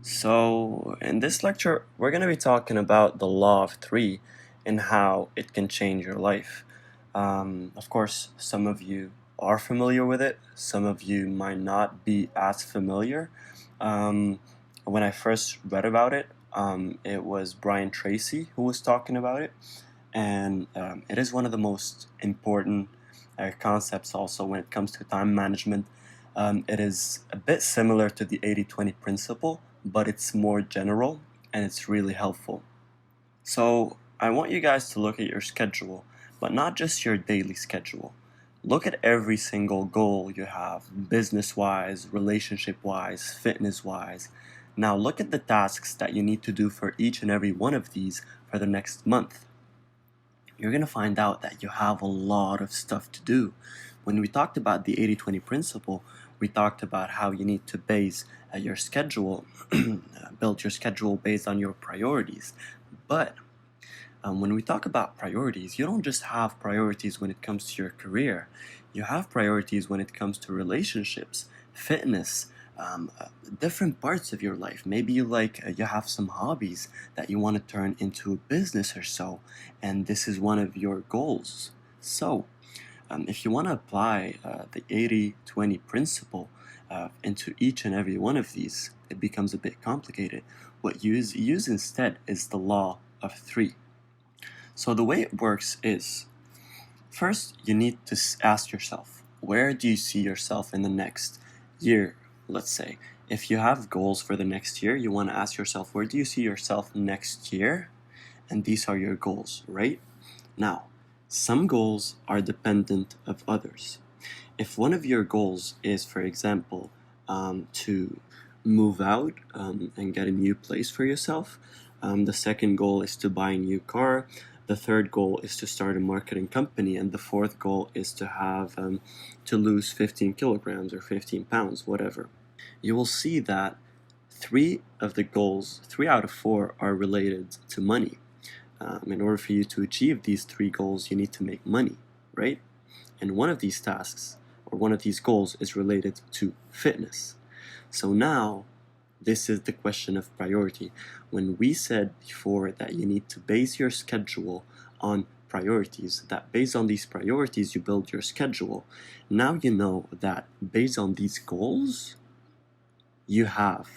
So, in this lecture, we're going to be talking about the law of three and how it can change your life. Of course, some of you are familiar with it, some of you might not be as familiar. Um, when I first read about it, it was Brian Tracy who was talking about it, and it is one of the most important concepts also when it comes to time management. It is a bit similar to the 80-20 principle, but it's more general and it's really helpful. So I want you guys to look at your schedule, but not just your daily schedule. Look at every single goal you have, business-wise, relationship-wise, fitness-wise. Now look at the tasks that you need to do for each and every one of these for the next month. You're going to find out that you have a lot of stuff to do. When we talked about the 80-20 principle, we talked about how you need to base your schedule, build your schedule based on your priorities. But when we talk about priorities, you don't just have priorities when it comes to your career. You have priorities when it comes to relationships, fitness, different parts of your life. Maybe you have some hobbies that you want to turn into a business or so, and this is one of your goals. So, if you want to apply the 80-20 principle into each and every one of these, it becomes a bit complicated. What you use instead is the law of three. So the way it works is, first you need to ask yourself, where do you see yourself in the next year, let's say. If you have goals for the next year, you want to ask yourself, where do you see yourself next year? And these are your goals, right? Now, some goals are dependent of others. If one of your goals is, for example, to move out and get a new place for yourself, the second goal is to buy a new car, the third goal is to start a marketing company, and the fourth goal is to have to lose 15 kilograms or 15 pounds, whatever. You will see that three of the goals, 3 out of 4, are related to money. In order for you to achieve these three goals, you need to make money, right? And one of these tasks, or one of these goals, is related to fitness. So now, this is the question of priority. When we said before that you need to base your schedule on priorities, that based on these priorities you build your schedule, now you know that based on these goals, you have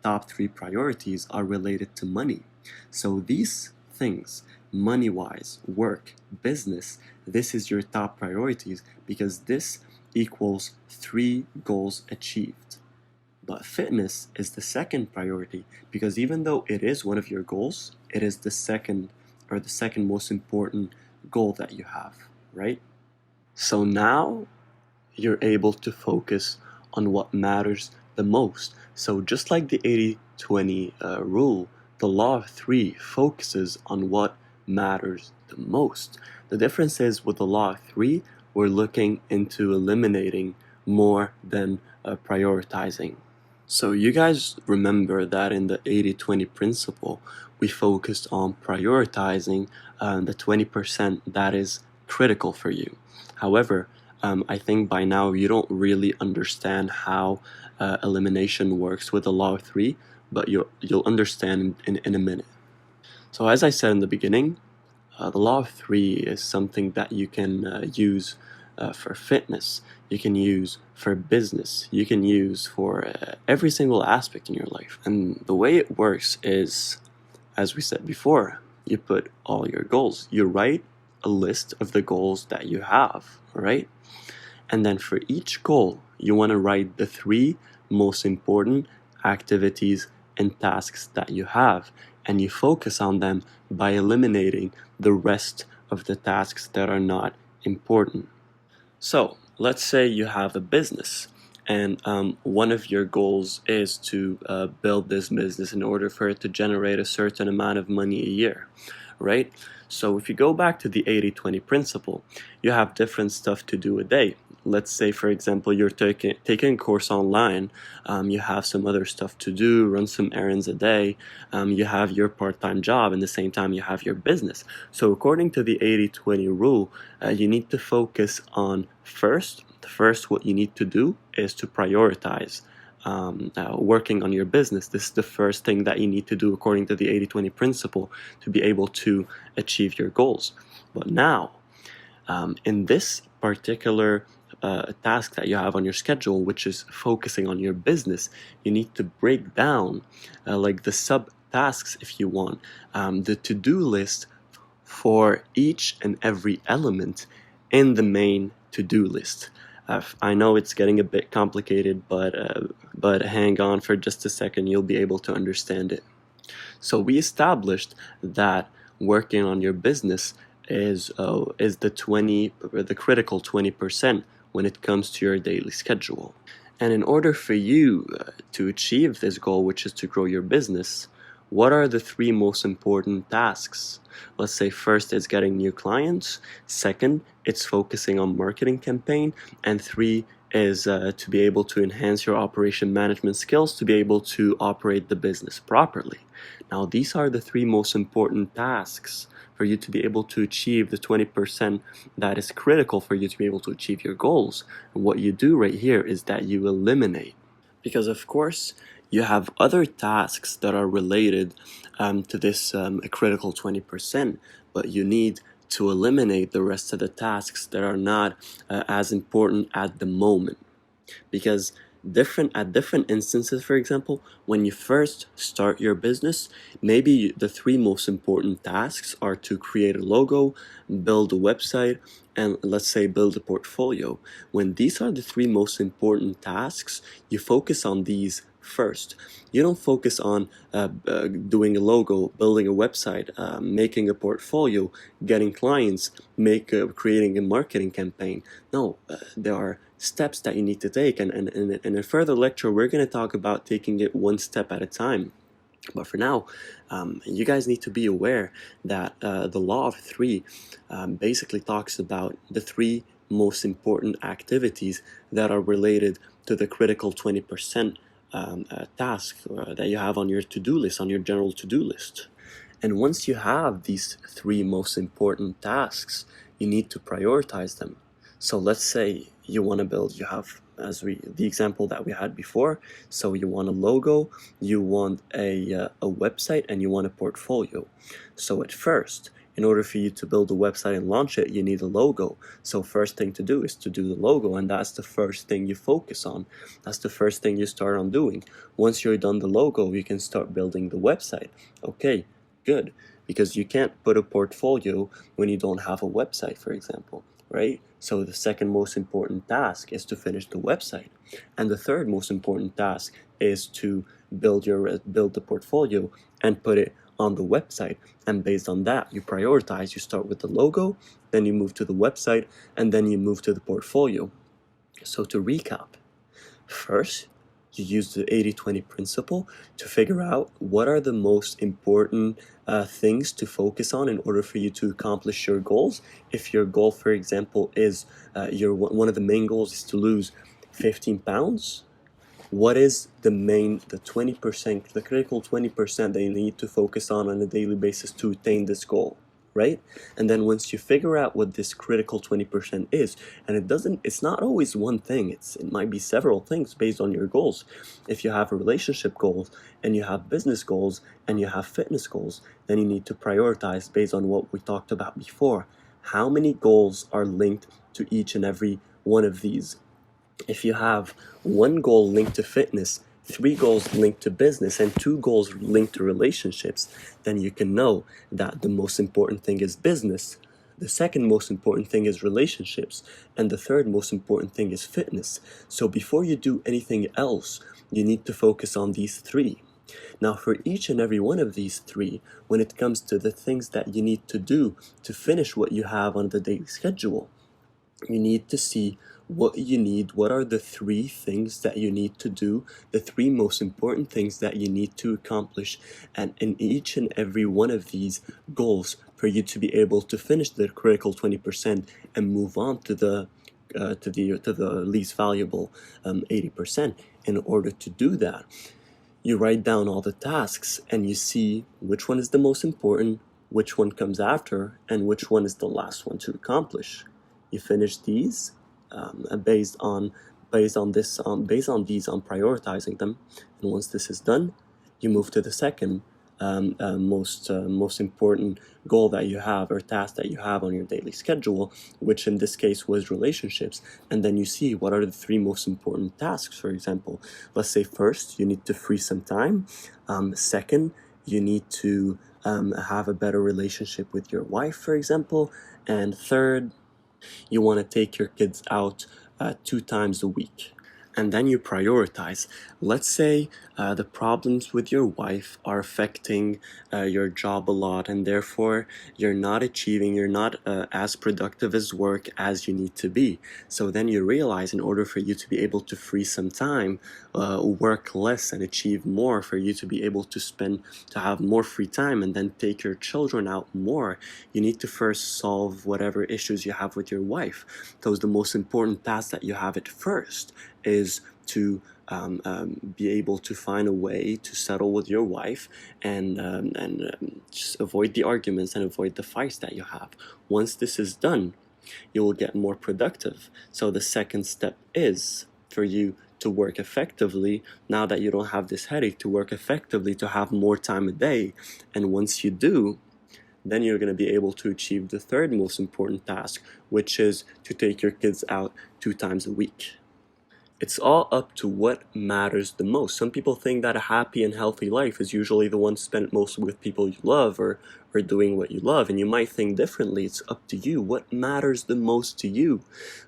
top 3 priorities are related to money. So these things, money-wise, work, business, this is your top priorities because this equals 3 goals achieved. But fitness is the second priority because even though it is one of your goals, it is the second most important goal that you have, right? So now you're able to focus on what matters the most. So just like the 80-20 rule, the law of three focuses on what matters the most. The difference is with the law of three, we're looking into eliminating more than prioritizing. So you guys remember that in the 80-20 principle, we focused on prioritizing the 20% that is critical for you. However, I think by now you don't really understand how elimination works with the law of three, but you'll understand in a minute. So as I said in the beginning, the law of three is something that you can use for fitness, you can use for business, you can use for every single aspect in your life. And the way it works is, as we said before, you put all your goals. You write a list of the goals that you have, right? And then for each goal, you want to write the 3 most important activities and tasks that you have, and you focus on them by eliminating the rest of the tasks that are not important. So let's say you have a business and one of your goals is to build this business in order for it to generate a certain amount of money a year, right? So if you go back to the 80-20 principle, you have different stuff to do a day. Let's say, for example, you're taking a course online, you have some other stuff to do, run some errands a day, you have your part-time job, and at the same time you have your business. So according to the 80-20 rule, you need to focus on first what you need to do is to prioritize working on your business. This is the first thing that you need to do according to the 80-20 principle to be able to achieve your goals. But now, in this particular task that you have on your schedule, which is focusing on your business, you need to break down like the sub tasks, if you want, the to-do list for each and every element in the main to-do list. I know it's getting a bit complicated, but hang on for just a second, you'll be able to understand it. So we established that working on your business is the critical 20% when it comes to your daily schedule. And in order for you to achieve this goal, which is to grow your business, what are the three most important tasks? Let's say first it's getting new clients, second it's focusing on marketing campaign, and three is to be able to enhance your operation management skills to be able to operate the business properly. Now these are the three most important tasks for you to be able to achieve the 20% that is critical for you to be able to achieve your goals. And what you do right here is that you eliminate. Because of course, you have other tasks that are related to this critical 20%, but you need to eliminate the rest of the tasks that are not as important at the moment. Because at different instances, for example, when you first start your business, maybe the three most important tasks are to create a logo, build a website, and let's say build a portfolio. When these are the three most important tasks, you focus on these first. You don't focus on doing a logo, building a website, making a portfolio, getting clients, creating a marketing campaign. No, there are steps that you need to take, and in a further lecture we're going to talk about taking it one step at a time. But for now, you guys need to be aware that the law of three basically talks about the three most important activities that are related to the critical 20% task that you have on your to-do list, on your general to-do list. And once you have these three most important tasks, you need to prioritize them. So let's say you want to build, you have, the example that we had before, so you want a logo, you want a website, and you want a portfolio. So at first, in order for you to build a website and launch it, you need a logo. So first thing to do is to do the logo, and that's the first thing you focus on. That's the first thing you start on doing. Once you're done the logo, you can start building the website. Okay, good, because you can't put a portfolio when you don't have a website, for example, right? So the second most important task is to finish the website, and the third most important task is to build the portfolio and put it on the website. And based on that, you prioritize. You start with the logo, then you move to the website, and then you move to the portfolio. So to recap, first you use the 80-20 principle to figure out what are the most important things to focus on in order for you to accomplish your goals. If your goal, for example, is one of the main goals is to lose 15 pounds, what is the 20%, the critical 20% that you need to focus on a daily basis to attain this goal, right? And then once you figure out what this critical 20% is, and it's not always one thing, it might be several things based on your goals. If you have a relationship goals, and you have business goals, and you have fitness goals, then you need to prioritize based on what we talked about before. How many goals are linked to each and every one of these? If you have one goal linked to fitness, 3 goals linked to business, and 2 goals linked to relationships, then you can know that the most important thing is business, the second most important thing is relationships, and the third most important thing is fitness. So before you do anything else, you need to focus on these 3. Now for each and every one of these 3, when it comes to the things that you need to do to finish what you have on the daily schedule, you need to see what you need, what are the 3 things that you need to do, the 3 most important things that you need to accomplish, and in each and every one of these goals for you to be able to finish the critical 20% and move on to the least valuable 80%. In order to do that, you write down all the tasks and you see which one is the most important, which one comes after, and which one is the last one to accomplish. You finish these based on based on prioritizing them. And once this is done, you move to the second most important goal that you have or task that you have on your daily schedule, which in this case was relationships. And then you see what are the three most important tasks. For example, let's say first you need to free some time. Second, you need to have a better relationship with your wife, for example. And third, you want to take your kids out 2 times a week. And then you prioritize. Let's say the problems with your wife are affecting your job a lot, and therefore you're not as productive as work as you need to be. So then you realize, in order for you to be able to free some time, work less and achieve more, for you to be able to have more free time and then take your children out more, you need to first solve whatever issues you have with your wife. Because the most important task that you have at first is to be able to find a way to settle with your wife and just avoid the arguments and avoid the fights that you have. Once this is done, you will get more productive. So the second step is for you to work effectively. Now that you don't have this headache, to work effectively, to have more time a day. And once you do, then you're going to be able to achieve the third most important task, which is to take your kids out 2 times a week. It's all up to what matters the most. Some people think that a happy and healthy life is usually the one spent mostly with people you love or doing what you love, and you might think differently. It's up to you. What matters the most to you?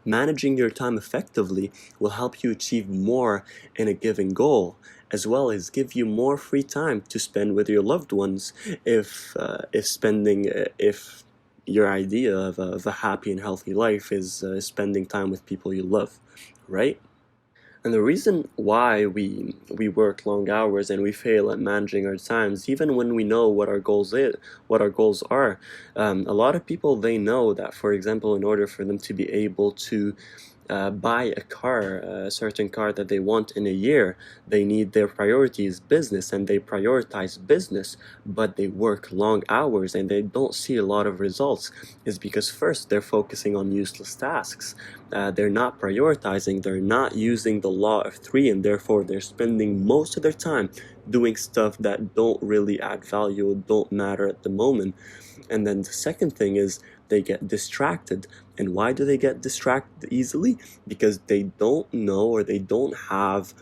Managing your time effectively will help you achieve more in a given goal, as well as give you more free time to spend with your loved ones if your idea of a happy and healthy life is spending time with people you love, right? And the reason why we work long hours and we fail at managing our times, even when we know what our goals are, a lot of people, they know that, for example, in order for them to be able to buy a certain car that they want in a year, their priority is business, and they prioritize business, but they work long hours and they don't see a lot of results. Is because first, they're focusing on useless tasks. They're not prioritizing, they're not using the law of three, and therefore they're spending most of their time doing stuff that don't really add value, don't matter at the moment. And then the second thing is they get distracted. And why do they get distracted easily? Because they don't know, or they don't have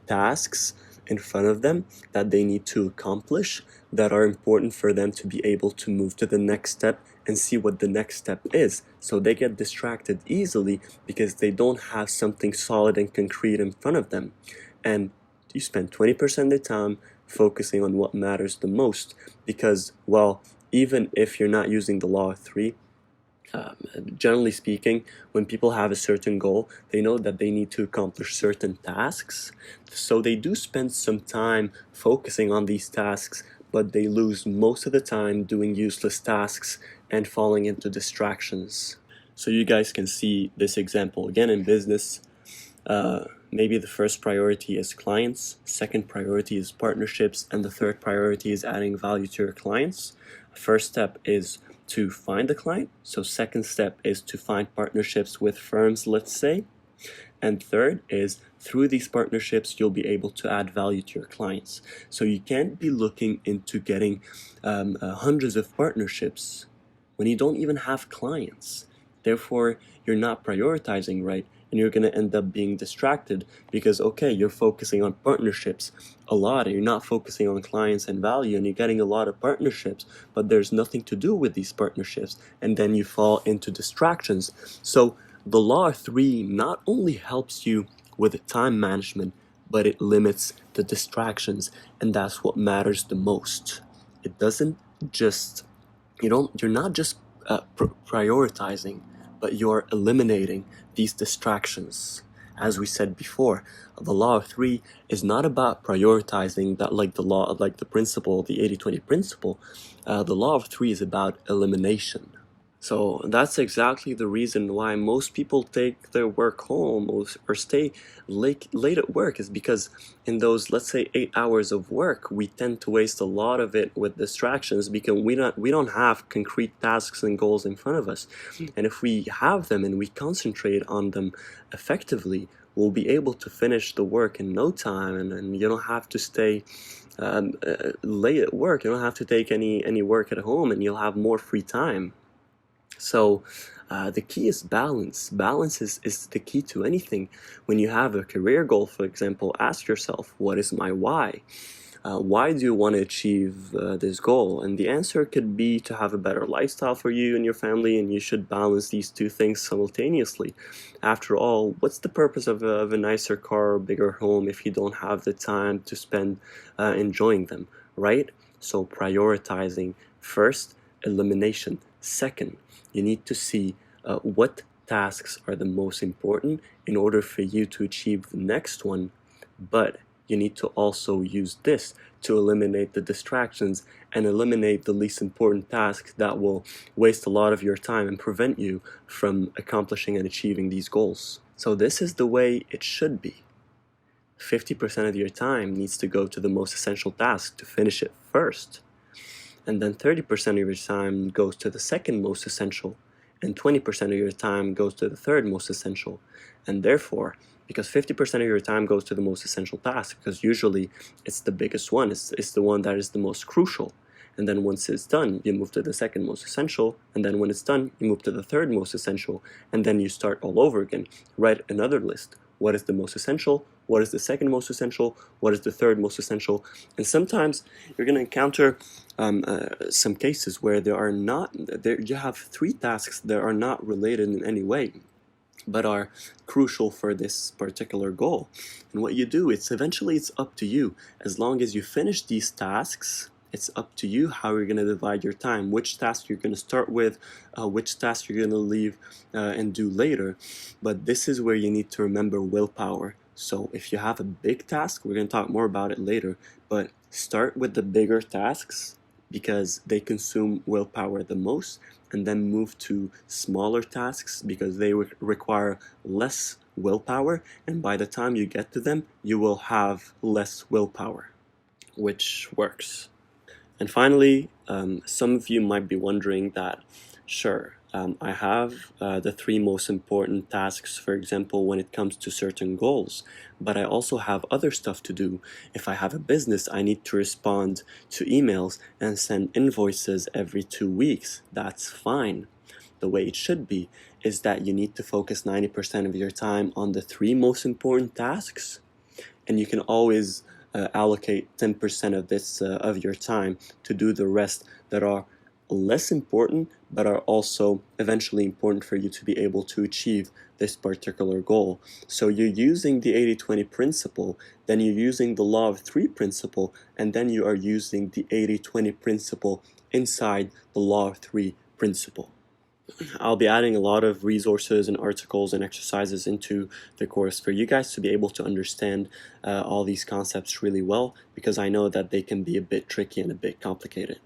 tasks in front of them that they need to accomplish that are important for them to be able to move to the next step and see what the next step is. So they get distracted easily because they don't have something solid and concrete in front of them. And you spend 20% of the time focusing on what matters the most, because, well, even if you're not using the law of three, generally speaking, when people have a certain goal, they know that they need to accomplish certain tasks. So they do spend some time focusing on these tasks, but they lose most of the time doing useless tasks and falling into distractions. So you guys can see this example again in business. Maybe the first priority is clients, second priority is partnerships, and the third priority is adding value to your clients. First step is to find the client. So second step is to find partnerships with firms, let's say. And third is, through these partnerships, you'll be able to add value to your clients. So you can't be looking into getting hundreds of partnerships when you don't even have clients. Therefore, you're not prioritizing right, and you're going to end up being distracted because, okay, you're focusing on partnerships a lot, and you're not focusing on clients and value, and you're getting a lot of partnerships, but there's nothing to do with these partnerships, and then you fall into distractions. So the law of three not only helps you with time management, but it limits the distractions, and that's what matters the most. It doesn't just, you're not just prioritizing, but you're eliminating these distractions. As we said before, the law of three is not about prioritizing, that like the principle, the 80-20 principle. The law of three is about elimination. So that's exactly the reason why most people take their work home or stay late at work, is because in those, let's say, 8 hours of work, we tend to waste a lot of it with distractions because we don't have concrete tasks and goals in front of us. And if we have them and we concentrate on them effectively, will be able to finish the work in no time, and you don't have to stay late at work. You don't have to take any work at home, and you'll have more free time. So the key is balance. Balance is the key to anything. When you have a career goal, for example, ask yourself, what is my why? Why do you want to achieve this goal? And the answer could be to have a better lifestyle for you and your family, and you should balance these two things simultaneously. After all, what's the purpose of a nicer car or bigger home if you don't have the time to spend enjoying them, right? So prioritizing first, elimination second. You need to see what tasks are the most important in order for you to achieve the next one, but you need to also use this to eliminate the distractions and eliminate the least important tasks that will waste a lot of your time and prevent you from accomplishing and achieving these goals. So this is the way it should be. 50% of your time needs to go to the most essential task to finish it first. And then 30% of your time goes to the second most essential, and 20% of your time goes to the third most essential. And therefore, because 50% of your time goes to the most essential task, because usually it's the biggest one, it's the one that is the most crucial. And then once it's done, you move to the second most essential, and then when it's done, you move to the third most essential, and then you start all over again. Write another list. What is the most essential? What is the second most essential? What is the third most essential? And sometimes you're going to encounter some cases where you have three tasks that are not related in any way, but are crucial for this particular goal. And what you do, it's up to you. As long as you finish these tasks, it's up to you how you're going to divide your time, which task you're going to start with, which task you're going to leave and do later. But this is where you need to remember willpower. So if you have a big task, we're going to talk more about it later, but start with the bigger tasks because they consume willpower the most, and then move to smaller tasks because they require less willpower, and by the time you get to them, you will have less willpower, which works. And finally, some of you might be wondering that, sure, I have the three most important tasks, for example, when it comes to certain goals, but I also have other stuff to do. If I have a business, I need to respond to emails and send invoices every 2 weeks. That's fine. The way it should be is that you need to focus 90% of your time on the three most important tasks, and you can always allocate 10% of this of your time to do the rest that are less important but are also eventually important for you to be able to achieve this particular goal. So you're using the 80-20 principle, then you're using the law of three principle, and then you are using the 80-20 principle inside the law of three principle. I'll be adding a lot of resources and articles and exercises into the course for you guys to be able to understand all these concepts really well, because I know that they can be a bit tricky and a bit complicated.